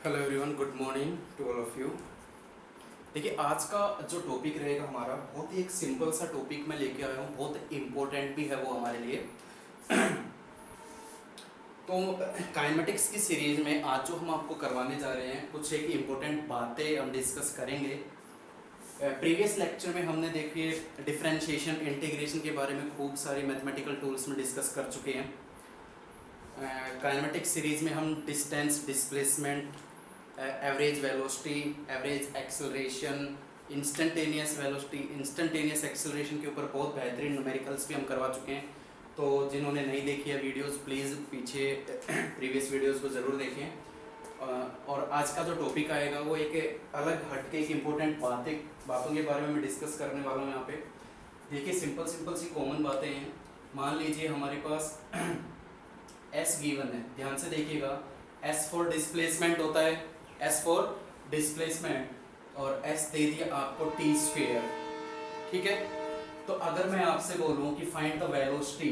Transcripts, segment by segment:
Hello everyone, good morning to all of you. देखिए, आज का जो टॉपिक रहेगा हमारा बहुत ही एक सिंपल सा टॉपिक मैं लेके आया हूँ, बहुत इम्पोर्टेंट भी है वो हमारे लिए। तो काइनेमेटिक्स की सीरीज में आज जो हम आपको करवाने जा रहे हैं, कुछ एक इम्पोर्टेंट बातें हम डिस्कस करेंगे। प्रीवियस लेक्चर में हमने देखिए डिफरेंशिएशन, इंटीग्रेशन के बारे में खूब सारी मैथमेटिकल टूल्स में डिस्कस कर चुके हैं। काइनेमेटिक्स सीरीज में हम distance, displacement, average velocity, average acceleration, instantaneous velocity, instantaneous acceleration के ऊपर बहुत बेहतरीन न्यूमेरिकल्स भी हम करवा चुके हैं। तो जिन्होंने नहीं देखी है वीडियोस, प्लीज़ पीछे प्रीवियस वीडियोस को ज़रूर देखें। और आज का जो टॉपिक आएगा वो एक अलग हटके एक इम्पोर्टेंट बातों के बारे में मैं डिस्कस करने वाला हूँ यहाँ पे। देखिए, सिंपल सी कॉमन बातें हैं। मान लीजिए हमारे पास एस गिवन है, ध्यान से देखिएगा। एस फॉर डिस्प्लेसमेंट होता है, एस फॉर डिस्प्लेसमेंट, और एस दे दिया आपको टी स्क्वेयर, ठीक है। तो अगर मैं आपसे बोलूं कि फाइंड द वेलोसिटी,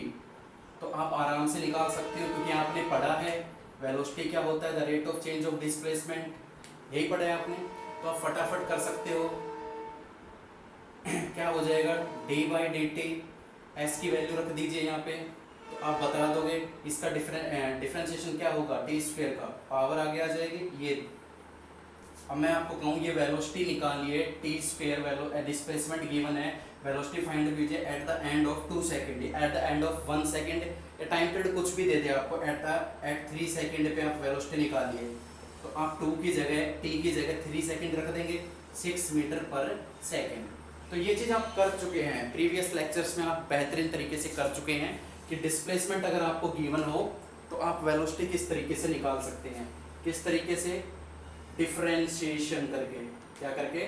तो आप आराम से निकाल सकते हो, क्योंकि आपने पढ़ा है वेलोसिटी क्या होता है, the rate of change of displacement, यही पढ़ा है आपने। तो आप फटाफट कर सकते हो। क्या हो जाएगा, D by d T, S की वैल्यू रख दीजिए यहाँ पे, तो आप बता दोगे इसका डिफरेंशिएशन क्या होगा, टी स्क्वेयर का पावर आगे आ जाएगी ये। अब मैं आपको कहूँ ये वेलोसिटी निकालिए, टी स्क्वेयर डिस्प्लेसमेंट गिवन है, वेलोसिटी फाइंड कीजिए at the end of 2 second, at the end of 1 second, या टाइम पीरियड कुछ भी दे दिया आपको, एट 3 सेकंड पे आप वेलोसिटी निकालिए। तो आप 2 की जगह, टी की जगह 3 सेकंड रख देंगे, 6 मीटर पर सेकंड। तो ये चीज़ आप कर चुके हैं प्रीवियस लेक्चर्स में, आप बेहतरीन तरीके से कर चुके हैं कि डिस्प्लेसमेंट अगर आपको गिवन हो तो आप वेलोसिटी किस तरीके से निकाल सकते हैं, किस तरीके से, डिफरेंशिएशन करके, क्या करके,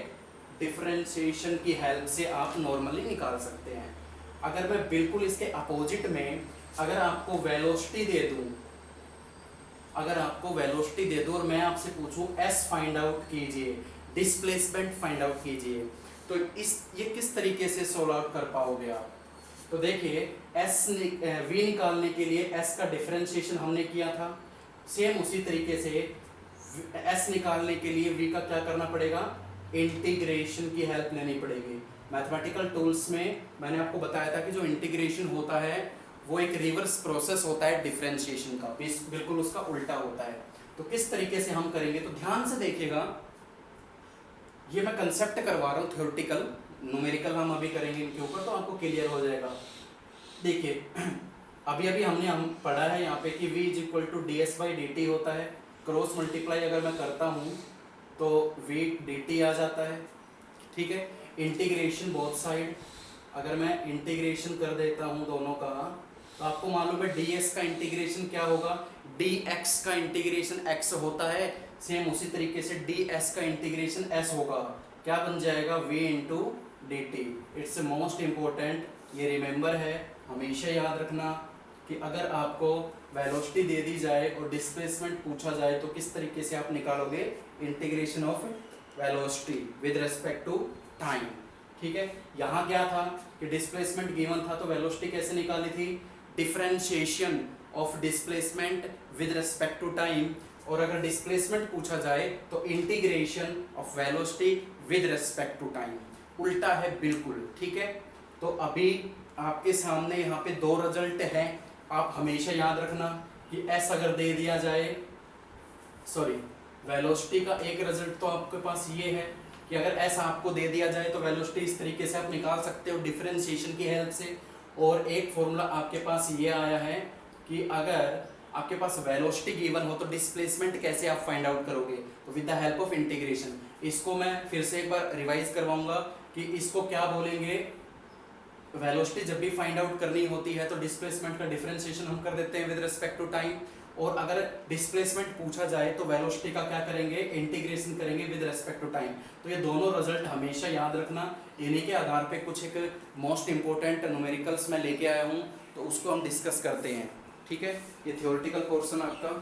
डिफरेंशिएशन की हेल्प से आप नॉर्मली निकाल सकते हैं। अगर मैं बिल्कुल इसके अपोजिट में अगर आपको वेलोसिटी दे दूं, और मैं आपसे पूछूं एस फाइंड आउट कीजिए, डिस्प्लेसमेंट फाइंड आउट कीजिए, तो ये किस तरीके से सोल्व आउट कर पाओगे आप। तो देखिए, वी निकालने के लिए एस का डिफरेंशिएशन हमने किया था, सेम उसी तरीके से एस निकालने के लिए वी का क्या करना पड़ेगा, इंटीग्रेशन की हेल्प लेनी पड़ेगी। मैथमेटिकल टूल्स में मैंने आपको बताया था कि जो इंटीग्रेशन होता है वो एक रिवर्स प्रोसेस होता है डिफरेंशिएशन का, बिल्कुल उसका उल्टा होता है। तो किस तरीके से हम करेंगे, तो ध्यान से देखिएगा। ये मैं कंसेप्ट करवा रहा हूँ थ्योरेटिकल, न्यूमेरिकल हम अभी करेंगे इनके ऊपर, तो आपको क्लियर हो जाएगा। देखिए, अभी हम पढ़ा है यहाँ पे कि v is equal to d s by d t होता है। क्रॉस मल्टीप्लाई अगर मैं करता हूँ तो v डी टी आ जाता है, ठीक है। इंटीग्रेशन बोथ साइड, अगर मैं इंटीग्रेशन कर देता हूँ दोनों का, तो आपको मालूम है डी एस का इंटीग्रेशन क्या होगा, डी एक्स का इंटीग्रेशन x होता है, सेम उसी तरीके से डी एस का इंटीग्रेशन s होगा, क्या बन जाएगा, v into D T. It's most important, ये रिमेंबर है, हमेशा याद रखना कि अगर आपको वेलोसिटी दे दी जाए और डिस्प्लेसमेंट पूछा जाए तो किस तरीके से आप निकालोगे integration of velocity with respect to time, ठीक है। यहाँ क्या था कि डिस्प्लेसमेंट गिवन था, तो वेलोसिटी कैसे निकाली थी, differentiation of displacement with respect to time, और अगर डिस्प्लेसमेंट पूछा जाए तो integration of velocity with respect to time, उल्टा है बिल्कुल, ठीक है। तो अभी आपके सामने यहाँ पे 2 रिजल्ट हैं, आप हमेशा याद रखना कि एस अगर दे दिया जाए, सॉरी, वेलोसिटी का एक रिजल्ट तो आपके पास ये है कि अगर एस आपको दे दिया जाए तो वेलोसिटी इस तरीके से आप निकाल सकते हो डिफरेंशिएशन की हेल्प से। और एक फॉर्मूला आपके पास ये आया है कि अगर आपके पास वेलोसिटी गिवन हो तो डिस्प्लेसमेंट कैसे आप फाइंड आउट करोगे, तो with the help of integration. इसको मैं फिर से एक बार रिवाइज करवाऊंगा कि इसको क्या बोलेंगे, वेलोसिटी जब भी फाइंड आउट करनी होती है तो डिस्प्लेसमेंट का डिफरेंशिएशन हम कर देते हैं विद रिस्पेक्ट टू टाइम, और अगर डिस्प्लेसमेंट पूछा जाए तो वेलोसिटी का क्या करेंगे, इंटीग्रेशन करेंगे विद रिस्पेक्ट टू टाइम। तो ये दोनों रिजल्ट हमेशा याद रखना, इन्हीं के आधार पे कुछ एक मोस्ट इंपॉर्टेंट न्यूमेरिकल्स मैं लेके आया हूँ, तो उसको हम डिस्कस करते हैं, ठीक है। ये थ्योरेटिकल पोर्शन आपका,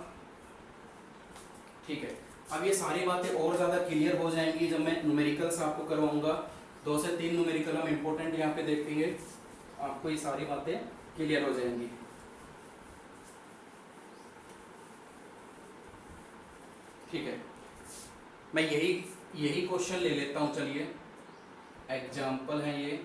ठीक है। अब ये सारी बातें और ज़्यादा क्लियर हो जाएंगी जब मैं न्यूमेरिकल्स आपको करवाऊंगा। 2 से 3 न्यूमेरिकल हम इंपॉर्टेंट यहाँ पे देखेंगे, आपको ये सारी बातें क्लियर हो जाएंगी, ठीक है। मैं यही क्वेश्चन ले लेता हूँ, चलिए एग्जाम्पल है ये,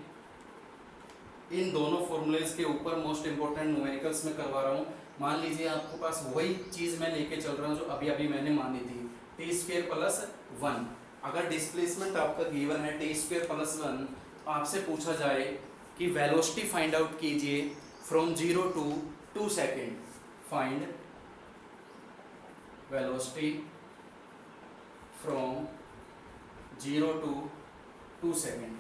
इन दोनों फॉर्मूलेज के ऊपर मोस्ट इंपॉर्टेंट न्यूमेरिकल्स में करवा रहा हूँ। मान लीजिए आपके पास वही चीज़ मैं लेके चल रहा हूँ जो अभी अभी मैंने मानी थी, t² + 1। अगर डिस्प्लेसमेंट आपका गिवन है t² + 1, आपसे पूछा जाए कि वेलोसिटी फाइंड आउट कीजिए from 0 to 2 second, find velocity from 0 to 2 second.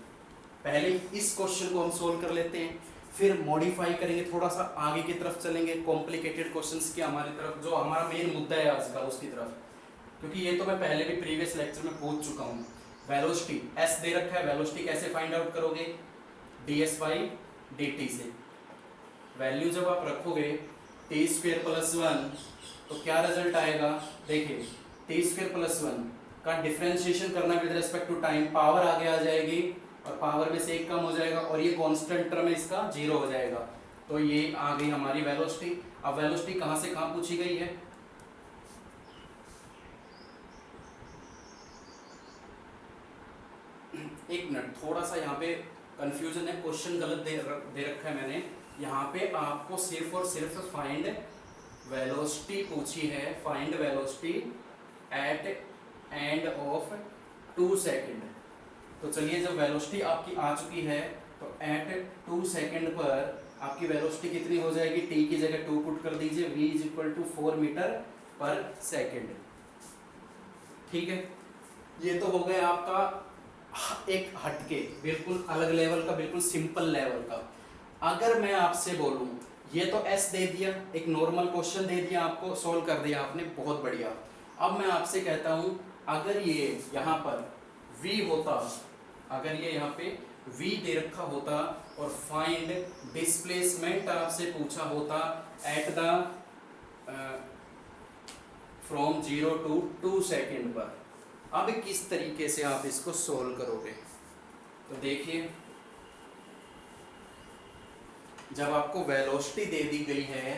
पहले इस क्वेश्चन को हम सोल्व कर लेते हैं, फिर मॉडिफाई करेंगे, थोड़ा सा आगे की तरफ चलेंगे कॉम्प्लिकेटेड क्वेश्चंस की हमारी तरफ, जो हमारा मेन मुद्दा है आज का उसकी तरफ, क्योंकि ये तो मैं पहले भी प्रीवियस लेक्चर में पूछ चुका हूँ। वेलोसिटी s दे रखा है, वेलोसिटी कैसे फाइंड आउट करोगे, ds/dt से। वैल्यू जब आप रखोगे t² + 1 तो क्या रिजल्ट आएगा, देखिए t² + 1 का डिफरेंशिएशन करना with respect to time, power आगे आ जाएगी और पावर में से एक कम हो जाएगा और ये कांस्टेंट टर्म है इसका 0 हो जाएगा। तो ये आ गई हमारी वेलोसिटी। अब वेलोसिटी कहाँ से कहाँ पूछी गई है, एक मिनट, थोड़ा सा यहाँ पे कंफ्यूजन है, क्वेश्चन गलत दे रखा है मैंने। यहाँ पे आपको सिर्फ और सिर्फ फाइंड वेलोसिटी पूछी है, find velocity at end of 2 second. तो चलिए जब वेलोसिटी आपकी आ चुकी है तो एट 2 सेकेंड पर आपकी वेलोसिटी कितनी हो जाएगी, t की जगह 2 पुट कर दीजिए, v = 4 मीटर/सेकेंड। ठीक है, ये तो हो गया आपका एक हटके, बिल्कुल अलग लेवल का, बिल्कुल सिंपल लेवल का। अगर मैं आपसे बोलूं, ये तो s दे दिया, एक नॉर्मल क्वेश्चन दे दिया आपको, सोल्व कर दिया आपने, बहुत बढ़िया। अब मैं आपसे कहता हूं, अगर ये यहाँ पर v होता, अगर ये यहाँ पे v दे रखा होता और फाइंड डिस्प्लेसमेंट आपसे पूछा होता at the from 0 to 2 second पर, अब किस तरीके से आप इसको सोल्व करोगे। तो देखिए, जब आपको वेलोसिटी दे दी गई है,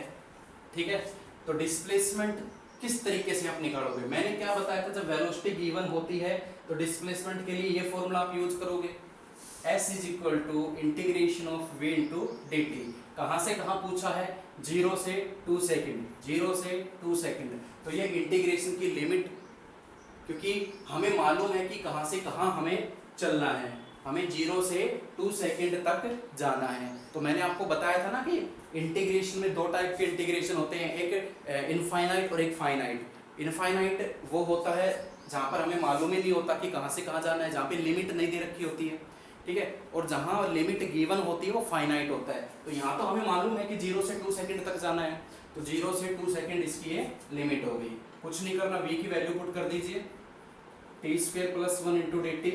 ठीक है, तो डिस्प्लेसमेंट किस तरीके से आप निकालोगे। मैंने क्या बताया था, जब वेलोसिटी गिवन होती है तो डिस्प्लेसमेंट के लिए ये फॉर्मूला आप यूज करोगे, s = v/dt। कहाँ से कहाँ पूछा है, 0 से 2 सेकेंड, 0 से 2 सेकेंड। तो ये इंटीग्रेशन की लिमिट, क्योंकि हमें मालूम है कि कहाँ से कहाँ हमें चलना है, हमें 0 से 2 सेकेंड तक जाना है। तो मैंने आपको बताया था ना कि इंटीग्रेशन में 2 टाइप के इंटीग्रेशन होते हैं, एक इनफाइनाइट और एक फाइनाइट। इनफाइनाइट वो होता है जहाँ पर हमें मालूम ही नहीं होता कि कहाँ से कहाँ जाना है, जहाँ पे लिमिट नहीं दे रखी होती है, ठीक है, और जहाँ लिमिट गिवन होती है वो फाइनाइट होता है। तो यहाँ तो हमें मालूम है कि 0 से 2 सेकेंड तक जाना है, तो 0 से 2 सेकेंड इसकी ये लिमिट हो गई। कुछ नहीं करना, v की वैल्यू पुट कर दीजिए, t² + 1 × dt।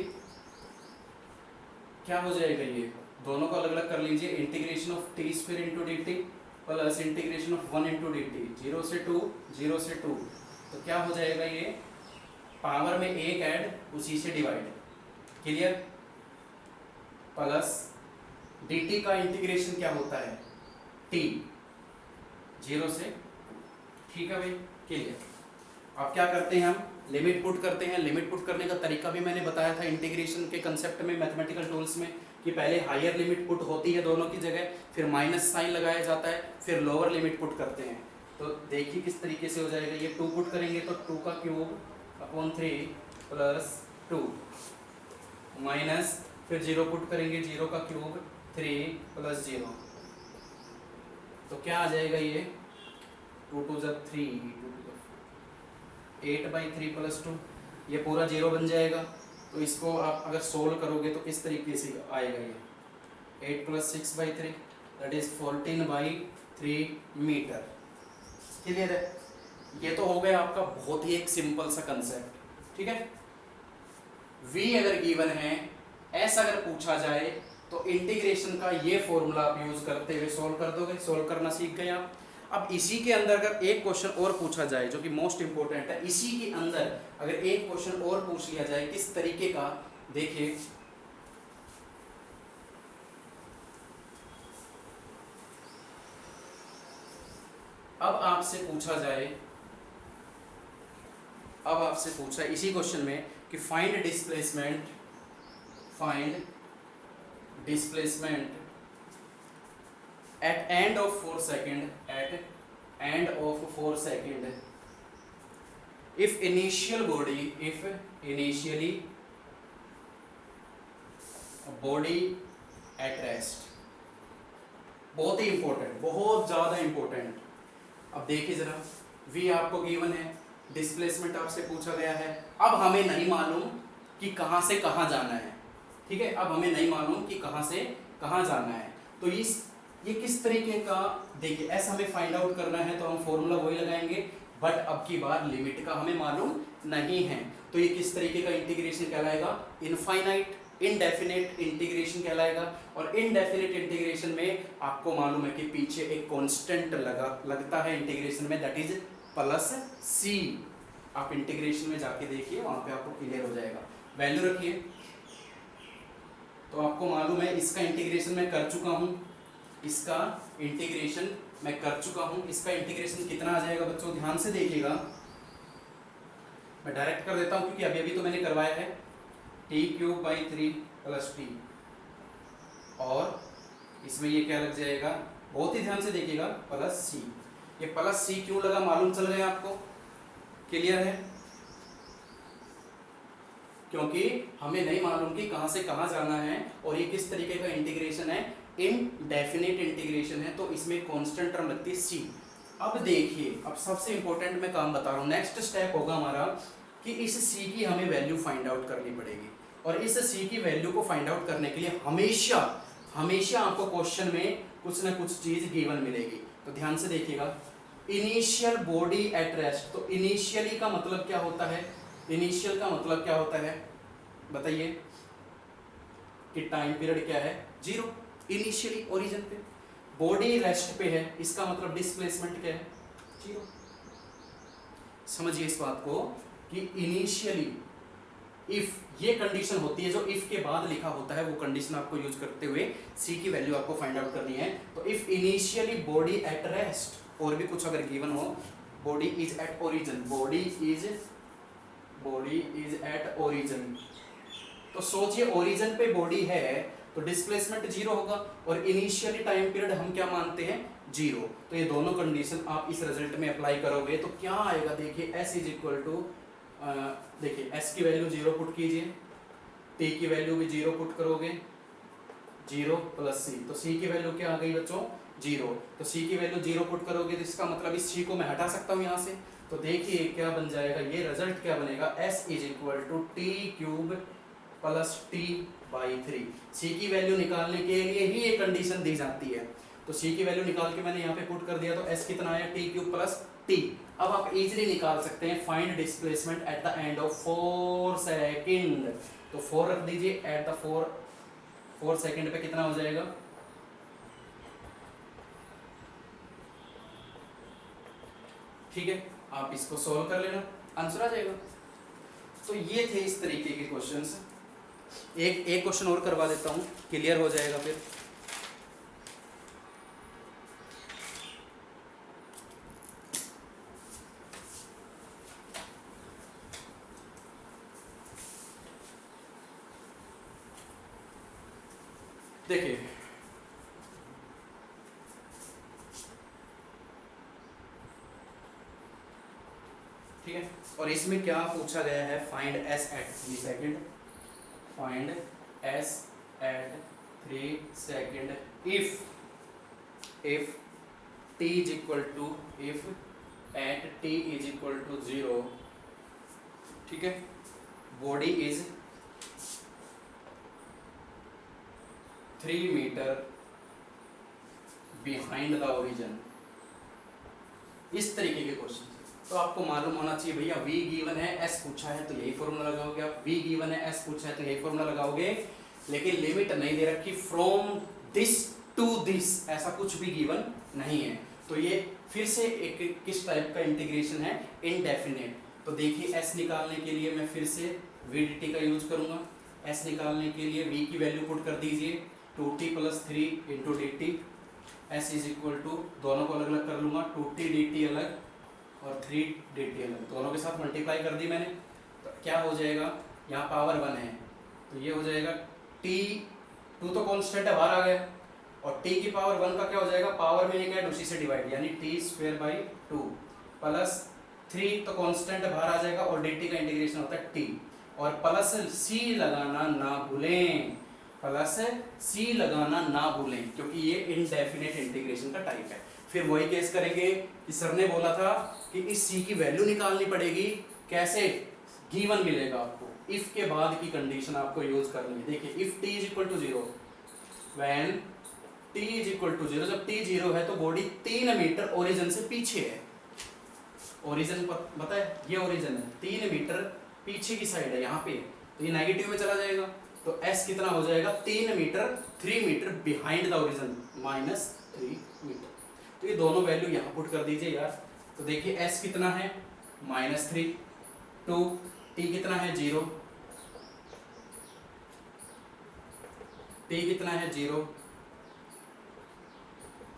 क्या हो जाएगा, ये दोनों को अलग अलग कर लीजिए, integration of t² × dt plus integration of 1 × dt, 0 से 2, 0 से 2। तो क्या हो जाएगा, ये पावर में एक ऐड, उसी से डिवाइड, क्लियर, प्लस dt का इंटीग्रेशन क्या होता है, t, 0 से, ठीक है भाई, क्लियर। अब क्या करते हैं, हम लिमिट पुट करते हैं। लिमिट पुट करने का तरीका भी मैंने बताया था इंटीग्रेशन के कंसेप्ट में, मैथमेटिकल टूल्स में, कि पहले हायर लिमिट पुट होती है दोनों की जगह, फिर माइनस साइन लगाया जाता है, फिर लोअर लिमिट पुट करते हैं। तो देखिए किस तरीके से हो जाएगा, ये 2 पुट करेंगे तो 2/3 प्लस 2 माइनस, फिर 0 पुट करेंगे, 0³ 3 प्लस 0। तो क्या आ जाएगा, ये 2 2 3, 8/3 प्लस 2, ये पूरा 0 बन जाएगा। तो इसको आप अगर सोल्व करोगे तो इस तरीके से आएगा, ये 8 + 6/3 दैट इज 14/3 मीटर, क्लियर है। ये तो हो गया आपका बहुत ही एक सिंपल सा कंसेप्ट, ठीक है। v अगर गिवन है, s अगर पूछा जाए तो इंटीग्रेशन का ये फॉर्मूला आप यूज करते हुए सोल्व कर दोगे, सोल्व करना सीख गए आप। अब इसी के अंदर अगर एक क्वेश्चन और पूछा जाए जो कि मोस्ट इंपोर्टेंट है, इसी के अंदर अगर एक क्वेश्चन और पूछ लिया जाए किस तरीके का, देखिए अब आपसे पूछा जाए, अब आपसे पूछा इसी क्वेश्चन में कि find displacement at end of 4 second if initially body at rest। बहुत ही इंपॉर्टेंट, बहुत ज्यादा इंपॉर्टेंट। अब देखिए जरा, v आपको गिवन है, डिस्प्लेसमेंट आपसे पूछा गया है। अब हमें नहीं मालूम कि कहां से कहां जाना है, ठीक है, अब हमें नहीं मालूम कि कहां से कहां जाना है। तो ये किस तरीके का, देखिए एस हमें फाइंड आउट करना है तो हम फॉर्मूला वही लगाएंगे, बट अब की बार लिमिट का हमें मालूम नहीं है। तो ये किस तरीके का इंटीग्रेशन कहलाएगा, इनफाइनाइट इनडेफिनेट इंटीग्रेशन कहलाएगा। और इनडेफिनेट इंटीग्रेशन में आपको मालूम है कि पीछे एक कांस्टेंट लगता है इंटीग्रेशन में, दैट इज प्लस सी। आप इंटीग्रेशन में जाके देखिए, वहां पे आपको क्लियर हो जाएगा। वैल्यू रखिए, तो आपको मालूम है इसका इंटीग्रेशन मैं कर चुका हूं, इसका इंटीग्रेशन मैं कर चुका हूं। इसका इंटीग्रेशन कितना आ जाएगा बच्चों, ध्यान से देखिएगा, मैं डायरेक्ट कर देता हूं क्योंकि अभी अभी तो मैंने करवाया है। t³/3 + t, और इसमें ये क्या लग जाएगा, बहुत ही ध्यान से देखिएगा, प्लस सी। ये प्लस सी क्यों लगा मालूम चल गया आपको, क्लियर है? क्योंकि हमें नहीं मालूम कि कहां से कहां जाना है, और ये किस तरीके का इंटीग्रेशन है, इनडेफिनेट इंटीग्रेशन है, तो इसमें कांस्टेंट टर्म लगती है सी। अब देखिए, अब सबसे इंपॉर्टेंट मैं काम बता रहा हूं, नेक्स्ट स्टेप होगा हमारा कि इस सी की हमें वैल्यू फाइंड आउट करनी पड़ेगी। और इस सी की वैल्यू को फाइंड आउट करने के लिए हमेशा आपको क्वेश्चन में कुछ ना कुछ चीज गिवन मिलेगी। तो ध्यान से देखिएगा, इनिशियल बॉडी एट रेस्ट। तो इनिशियली का मतलब क्या होता है, इनिशियल का मतलब क्या होता है बताइए, कि टाइम पीरियड क्या है, 0 इनिशियली ओरिजिन पे। बॉडी रेस्ट पे है, इसका मतलब डिस्प्लेसमेंट क्या है, 0। समझिए इस बात को कि इनिशियली इफ ये कंडीशन होती है, जो इफ के बाद लिखा होता है, वो कंडीशन आपको यूज करते हुए सी की वैल्यू आपको फाइंड आउट करनी है। तो if initially body at rest, और भी कुछ अगर गिवन हो, body is at origin, body is at origin, तो सोचिए ओरिजिन पे बॉडी है तो डिस्प्लेसमेंट 0 होगा, और इनिशियली टाइम पीरियड हम क्या मानते हैं, 0। तो ये दोनों कंडीशन आप इस रिजल्ट में अप्लाई करोगे तो क्या आएगा, देखिए s इज इक्वल टू, देखिए s की वैल्यू 0 पुट कीजिए, t की वैल्यू भी 0 पुट करोगे, 0 + c, तो c की वैल्यू क्या आ गई बच्चों, 0। तो c की वैल्यू 0 पुट करोगे तो इसका मतलब इस c को मैं हटा सकता हूँ यहाँ से। तो देखिए क्या बन जाएगा, ये रिजल्ट क्या बनेगा, s is equal to t³ + t/3। c की वैल्यू निकालने के लिए ही ये कंडीशन दी जाती है। तो c की वैल्यू निकाल के मैंने यहाँ पे पुट कर दिया, तो s कितना आया, t³ + t। अब आप इजीली निकाल सकते हैं find displacement at the end of 4 second. तो 4 रख दीजिए, एट द 4 सेकंड पे कितना हो जाएगा, ठीक है, आप इसको सॉल्व कर लेना, आंसर आ जाएगा। तो ये थे इस तरीके के क्वेश्चंस। एक क्वेश्चन और करवा देता हूँ, क्लियर हो जाएगा फिर। देखिए ठीक है, और इसमें क्या पूछा गया है, find s at 3 second, find s at 3 second if t is equal to, if at t is equal to 0, ठीक है, body is 3 metre behind the origin. इस तरीके के क्वेश्चन। तो आपको मालूम होना चाहिए भैया, v गिवन है, s पूछा है तो यही फॉर्मूला लगाओगे आप, v गिवन है, s पूछा है तो यही फॉर्मूला लगाओगे, लेकिन लिमिट नहीं दे रखी फ्रॉम दिस टू दिस, ऐसा कुछ भी गिवन नहीं है। तो ये फिर से एक किस टाइप का इंटीग्रेशन है, इनडेफिनेट। तो देखिए s निकालने के लिए मैं फिर से v dt का यूज करूंगा। s निकालने के लिए v की वैल्यू पुट कर दीजिए, 2t + 3 × dt, s is equal to, दोनों को अलग अलग कर लूंगा, 2t dt अलग और 3 dt अलग, दोनों के साथ मल्टीप्लाई कर दी मैंने। तो क्या हो जाएगा, यहाँ पावर 1 है, तो ये हो जाएगा t, 2 तो कांस्टेंट है, बाहर आ गया, और t की पावर 1 का क्या हो जाएगा, पावर में एक ऐड उसी से डिवाइड, यानी t²/2 प्लस 3 तो कांस्टेंट बाहर आ जाएगा, और dt का इंटीग्रेशन होता है t, और प्लस c लगाना ना भूलें, प्लस c लगाना ना भूलें, क्योंकि ये इनडेफिनेट इंटीग्रेशन का टाइप है। फिर वही केस करेंगे कि सर ने बोला था कि इस c की वैल्यू निकालनी पड़ेगी, कैसे, गिवन मिलेगा आपको, इफ के बाद की कंडीशन आपको यूज करनी है। देखिए if t is equal to 0, when t is equal to 0, जब t 0 है तो बॉडी 3 मीटर ओरिजिन से पीछे है, ओरिजिन पता है, ये ओरिजिन है, 3 मीटर पीछे की साइड है, यहाँ पे, तो ये नेगेटिव में चला जाएगा, तो s कितना हो जाएगा, 3 metre, 3 metre behind the origin, -3 metre. तो ये दोनों वैल्यू यहाँ पुट कर दीजिए यार, तो देखिए s कितना है, -3, 2, t कितना है 0, t कितना है 0,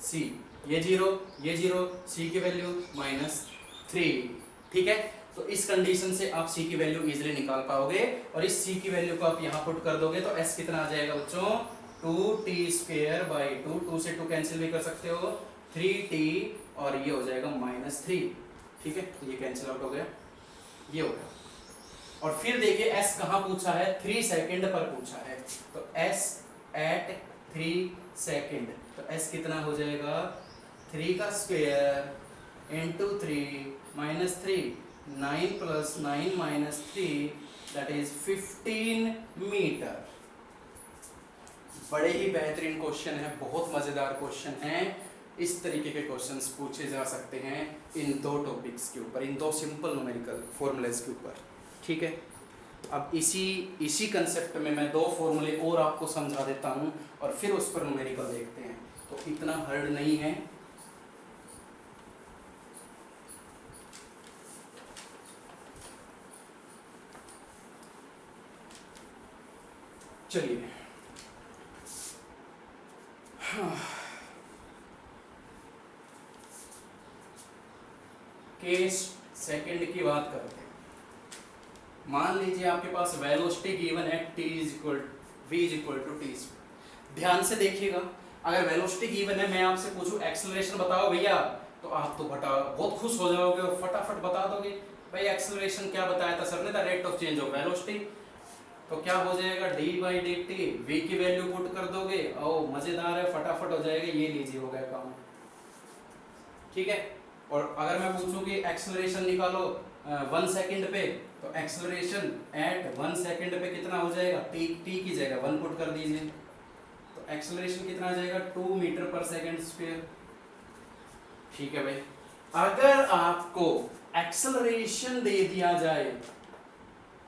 c ये 0, ये 0, c की वैल्यू -3, ठीक है। तो इस कंडीशन से आप c की वैल्यू इजीली निकाल पाओगे, और इस c की वैल्यू को आप यहाँ पुट कर दोगे तो s कितना आ जाएगा बच्चों, 2t²/2, 2 से 2 कैंसिल भी कर सकते हो, 3t, और ये हो जाएगा -3, ठीक है, ये कैंसिल आउट हो गया, ये हो गया। और फिर देखिए s कहाँ पूछा है, 3 सेकंड पर पूछा है, तो s एट 3 सेकंड, तो s कितना हो जाएगा, 3 का square into 3 -3, 9 + 9 - 3 that is 15 metre. बड़े ही बेहतरीन क्वेश्चन है, बहुत मजेदार क्वेश्चन है। इस तरीके के क्वेश्चंस पूछे जा सकते हैं इन 2 टॉपिक्स के ऊपर, इन 2 सिंपल न्यूमेरिकल फॉर्मूलेस के ऊपर, ठीक है। अब इसी कंसेप्ट में मैं 2 फॉर्मूले और आपको समझा देता हूं, और फिर उस पर न्यूमेरिकल देखते हैं, तो इतना हार्ड नहीं है। चलिए केस सेकंड की बात करते हैं। मान लीजिए आपके पास वेलोसिटी गिवन है v = t। ध्यान से देखिएगा, अगर वेलोसिटी गिवन है, मैं आपसे पूछूं एक्सेलरेशन बताओ भैया, तो आप तो बहुत खुश हो जाओगे और फटाफट बता दोगे, भाई एक्सेलरेशन क्या बताया था सर ने, the rate of change of velocity. तो क्या हो जाएगा, d/dt, v की वैल्यू पुट कर दोगे, ओ मजेदार है, फटाफट हो जाएगा, ये लीजिए हो गया काम, ठीक है। और अगर मैं पूछूं कि एक्सेलरेशन निकालो 1 सेकंड पे, तो एक्सेलरेशन एट 1 सेकंड पे कितना हो जाएगा, t की जगह 1 पुट कर दीजिए, तो एक्सेलरेशन कितना आ जाएगा, 2 मीटर पर सेकंड स्क्वायर, ठीक है भाई। अगर आपको एक्सेलरेशन दे दिया जाए,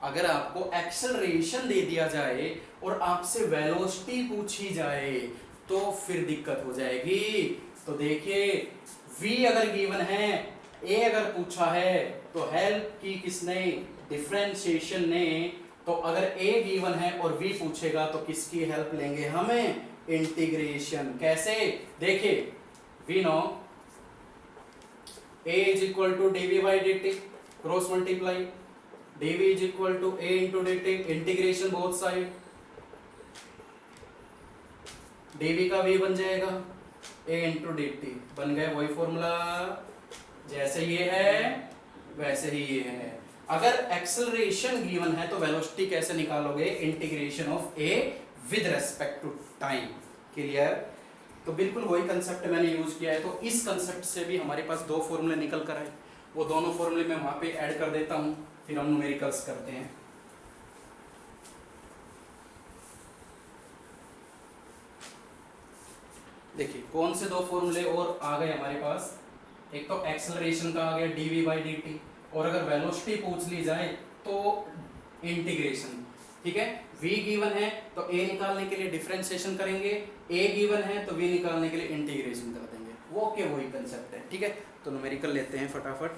अगर आपको एक्सेलरेशन दे दिया जाए और आपसे वेलोसिटी पूछी जाए, तो फिर दिक्कत हो जाएगी। तो देखिए v अगर गिवन है, a अगर पूछा है, तो हेल्प की किसने, डिफरेंशिएशन ने। तो अगर a गिवन है और v पूछेगा तो किसकी हेल्प लेंगे हमें, इंटीग्रेशन। कैसे, देखिए v know a = dv/dt, cross multiply, dv = a × dt, integration both side, dv का v बन जाएगा a × dt, बन गया वही फॉर्मूला, जैसे ये है वैसे ही ये है। अगर एक्सेलरेशन गिवन है तो वेलोसिटी कैसे निकालोगे, integration of a with respect to time, clear. तो बिल्कुल वही कंसेप्ट मैंने यूज किया है, तो इस कंसेप्ट से भी हमारे पास 2 फॉर्मूले निकल कर आए, वो दोनों फॉर्मूले मैं वहां पे ऐड कर देता हूं, फिर हम न्यूमेरिकल्स करते हैं। देखिए कौन से 2 फॉर्मूले और आ गए हमारे पास, एक तो एक्सेलरेशन का आ गया dv/dt, और अगर वेलोसिटी पूछ ली जाए तो इंटीग्रेशन, ठीक है। v गिवन है तो a निकालने के लिए डिफरेंशिएशन करेंगे, a गिवन है तो v निकालने के लिए इंटीग्रेशन कर देंगे, वो के वही कंसेप्ट है, ठीक है। तो न्यूमेरिकल लेते हैं फटाफट।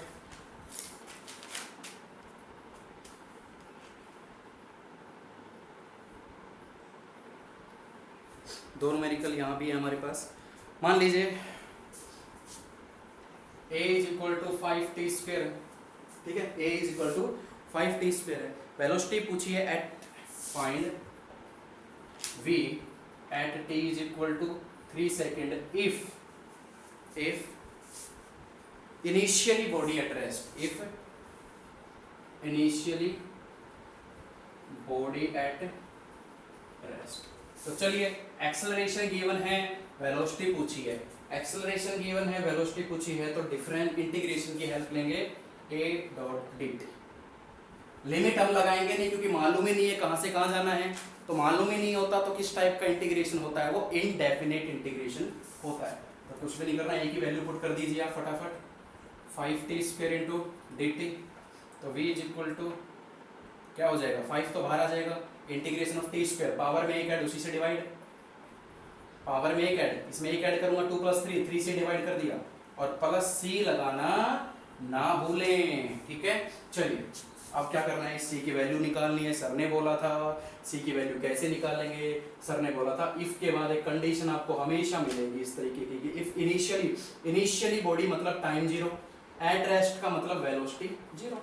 दो न्यूमेरिकल यहाँ भी है हमारे पास। मान लीजिए a = 5t², ठीक है, a = 5t² है। वेलोसिटी पूछी है at find v at t is equal to 3 second if initially body at rest, if initially body at rest। तो चलिए एक्सेलरेशन गिवन है, वेलोसिटी पूछी है, एक्सेलरेशन गिवन है, वेलोसिटी पूछी है, तो डिफरेंट इंटीग्रेशन की हेल्प लेंगे a डॉट dt। लिमिट हम लगाएंगे नहीं क्योंकि मालूम ही नहीं है कहाँ से कहाँ जाना है, तो मालूम ही नहीं होता तो किस टाइप का इंटीग्रेशन होता है, वो इनडेफिनेट इंटीग्रेशन होता है। तो कुछ भी नहीं करना, एक ही वैल्यू पुट कर दीजिए आप फटाफट, 5t² इंटू dt। तो v इज इक्वल टू क्या हो जाएगा, 5 तो बाहर आ जाएगा, इंटीग्रेशन ऑफ t², पावर में एक ऐड उसी से डिवाइड, पावर में एक ऐड, इसमें एक ऐड करूंगा 2 + 3, 3 से डिवाइड कर दिया, और प्लस c लगाना ना भूलें, ठीक है। चलिए अब क्या करना है, c की वैल्यू निकालनी है। सर ने बोला था c की वैल्यू कैसे निकालेंगे, सर ने बोला था इफ के बाद एक कंडीशन आपको हमेशा मिलेगी इस तरीके की, इफ इनिशियली बॉडी मतलब टाइम 0, एट रेस्ट का मतलब वेलोसिटी 0,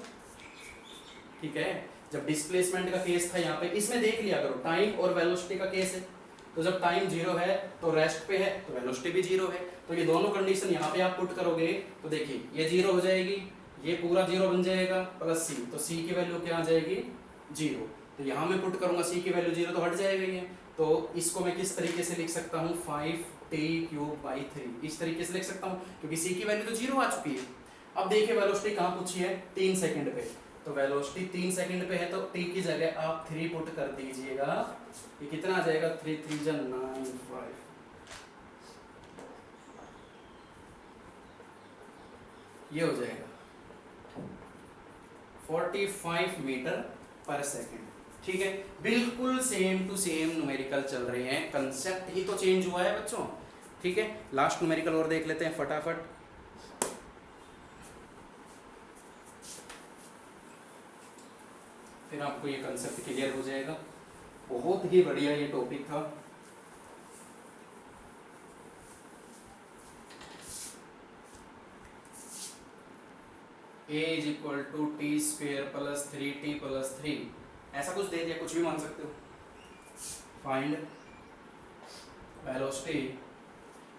ठीक है। जब डिस्प्लेसमेंट का केस था यहाँ पे, इसमें देख लिया करो टाइम और वेलोसिटी का केस है, तो जब टाइम 0 है तो रेस्ट पे है तो वेलोसिटी भी 0 है, तो ये दोनों कंडीशन यहाँ पे आप पुट करोगे तो देखिए ये 0 हो जाएगी, ये पूरा 0 बन जाएगा, प्लस c, तो c की वैल्यू क्या आ जाएगी 0, तो यहाँ मैं पुट करूंगा c की वैल्यू 0 तो हट जाएगा ये, तो इसको मैं किस तरीके से लिख सकता हूँ 5t³/3, इस तरीके से लिख सकता हूँ क्योंकि c की वैल्यू तो 0 आ चुकी है। अब देखिए वेलोसिटी कहाँ पूछी है, 3 सेकंड पे, तो वेलोसिटी 3 सेकंड पे है तो t की जगह आप 3 पुट कर दीजिएगा, ये कितना आ जाएगा 3 3 जा 9 5, ये हो जाएगा 45 मीटर पर सेकंड, ठीक है। बिल्कुल सेम टू सेम न्यूमेरिकल चल रहे हैं, कंसेप्ट ही तो चेंज हुआ है बच्चों, ठीक है। लास्ट न्यूमेरिकल और देख लेते हैं फटाफट, फिर आपको ये कंसेप्ट क्लियर हो जाएगा। बहुत ही बढ़िया ये टॉपिक था। a is equal to t square plus 3t plus 3, ऐसा कुछ दे दिया, कुछ भी मान सकते हो। फाइंड वेलोसिटी,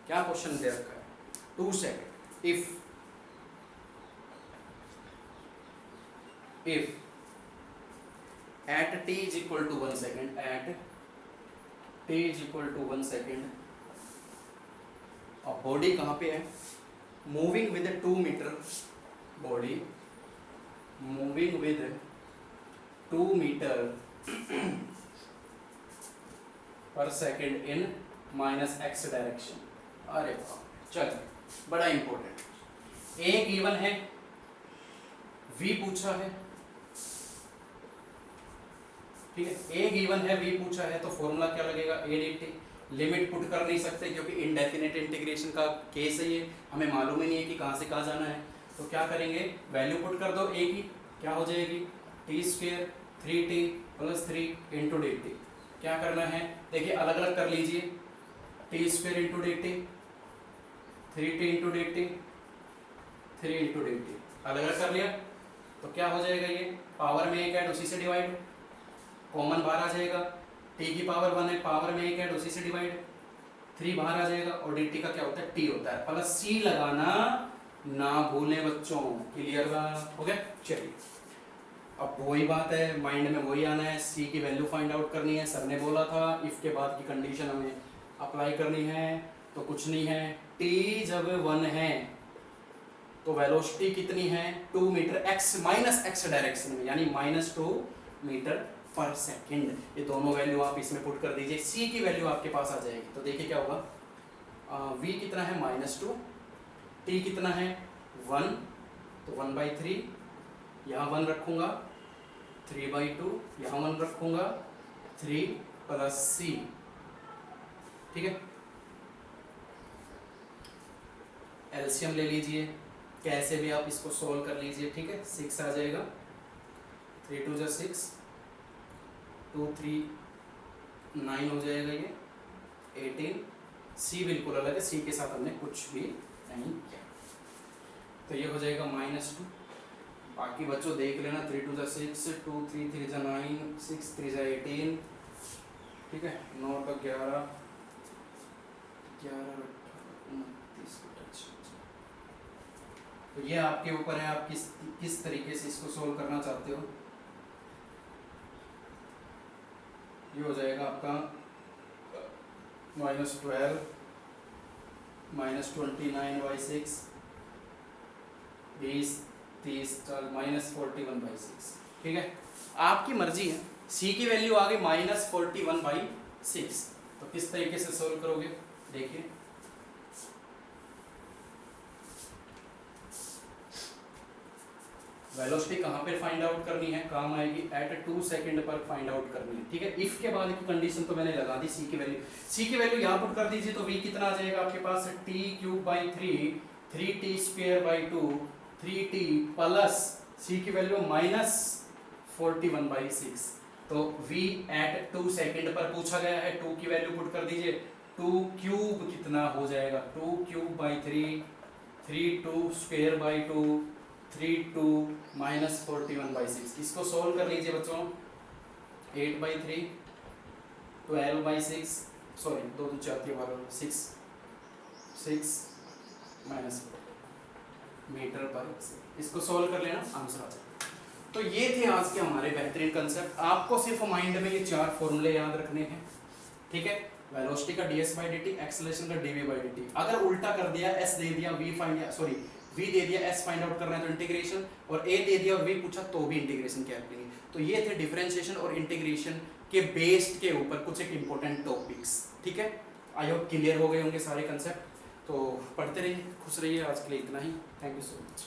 क्या क्वेश्चन दे रखा है, 2 second, if at t is equal to 1 second, at t is equal to 1 second, अब बॉडी कहाँ पे है, moving with 2 metre, body moving with 2 metre per second in -x direction. अरे चलो बड़ा इंपॉर्टेंट, ए गिवन है, v पूछा है, ठीक है, ए गिवन है, v पूछा है, तो फॉर्मूला क्या लगेगा a dt। लिमिट पुट कर नहीं सकते क्योंकि इनडेफिनेट इंटीग्रेशन का केस है ये, हमें मालूम ही नहीं है कि कहाँ से कहाँ जाना है, तो क्या करेंगे वैल्यू पुट कर दो a की, क्या हो जाएगी t² 3t plus 3 into dt। क्या करना है देखिए अलग अलग कर लीजिए, t² into dt, 3t into dt, 3 into dt, अलग अलग कर लिया तो क्या हो जाएगा, ये पावर में एक ऐड उसी से डिवाइड, कॉमन बाहर आ जाएगा, t की पावर 1 है, पावर में एक ऐड उसी से डिवाइड, 3 बाहर आ जाएगा, और dt का क्या होता है t होता है, प्लस c लगाना ना भूलें बच्चों, क्लियर हो गया। चलिए अब वही बात है, माइंड में वही आना है, c की वैल्यू फाइंड आउट करनी है। सर ने बोला था इफ के बाद की कंडीशन हमें अप्लाई करनी है, तो कुछ नहीं है, t जब 1 है तो वेलोसिटी कितनी है 2 मीटर x डायरेक्शन में, यानी -2 मीटर पर सेकेंड। ये दोनों वैल्यू आप इसमें पुट कर दीजिए, c की वैल्यू आपके पास आ जाएगी, तो देखिए क्या होगा, v कितना है -2, t कितना है 1, तो 1/3, यहाँ 1 रखूंगा, 3/2, यहाँ 1 रखूंगा, 3 प्लस c, ठीक है। एलसीएम ले लीजिए, कैसे भी आप इसको सोल्व कर लीजिए, ठीक है। 6 आ जाएगा, 3 2 जा 6, 2 3 9 हो जाएगा, ये 18, c बिल्कुल अलग है, c के साथ हमने कुछ भी नहीं किया, तो ये हो जाएगा -2, बाकी बच्चों देख लेना, 3 2 6, 2 3 3 9, 6 3 18, ठीक है, 9 का 11, 11 29 का टच। तो ये आपके ऊपर है, आप किस तरीके से इसको सोल्व करना चाहते हो। ये हो जाएगा आपका -12 -29/6, 20 30 -41/6, ठीक है। आपकी मर्जी है। सी की वैल्यू आ गई -41/6, तो किस तरीके से सोल्व करोगे देखिए। वेलोसिटी कहाँ पे फाइंड आउट करनी है, काम आएगी एट 2 सेकंड पर फाइंड आउट करनी है, ठीक है। इफ के बाद की कंडीशन तो मैंने लगा दी, सी की वैल्यू यहाँ पुट कर दीजिए, तो v कितना आ जाएगा आपके पास, t³ 3t² 2 3t प्लस सी की वैल्यू -41/6। तो v एट 2 सेकंड पर पूछा गया है, 2 की वैल्यू पुट कर दीजिए, 2³ कितना हो जाएगा, 2³ 3 3 2² 2 3 2 -41/6। इसको सोल्व कर लीजिए बच्चों, 8/3 12/6, सॉरी 2 2 4 3 6 6 मीटर पर। इसको सोल्व कर लेना, आंसर आ जाएगा। तो ये थे आज के हमारे बेहतरीन कंसेप्ट। आपको सिर्फ माइंड में ये 4 फॉर्मूले याद रखने हैं, ठीक है। वेलोसिटी का ds/dt, एक्सेलरेशन का dv/dt। अगर उल्टा कर दिया, s दे दिया, v दे दिया, s फाइंड आउट करना है तो इंटीग्रेशन, और a दे दिया और v पूछा तो भी इंटीग्रेशन क्या करेंगे। तो ये थे डिफरेंशिएशन और इंटीग्रेशन के बेस्ड के ऊपर कुछ एक इंपॉर्टेंट टॉपिक्स, ठीक है। आई होप क्लियर हो गए होंगे सारे कंसेप्ट। तो पढ़ते रहिए, खुश रहिए। आज के लिए इतना ही, थैंक यू सो मच।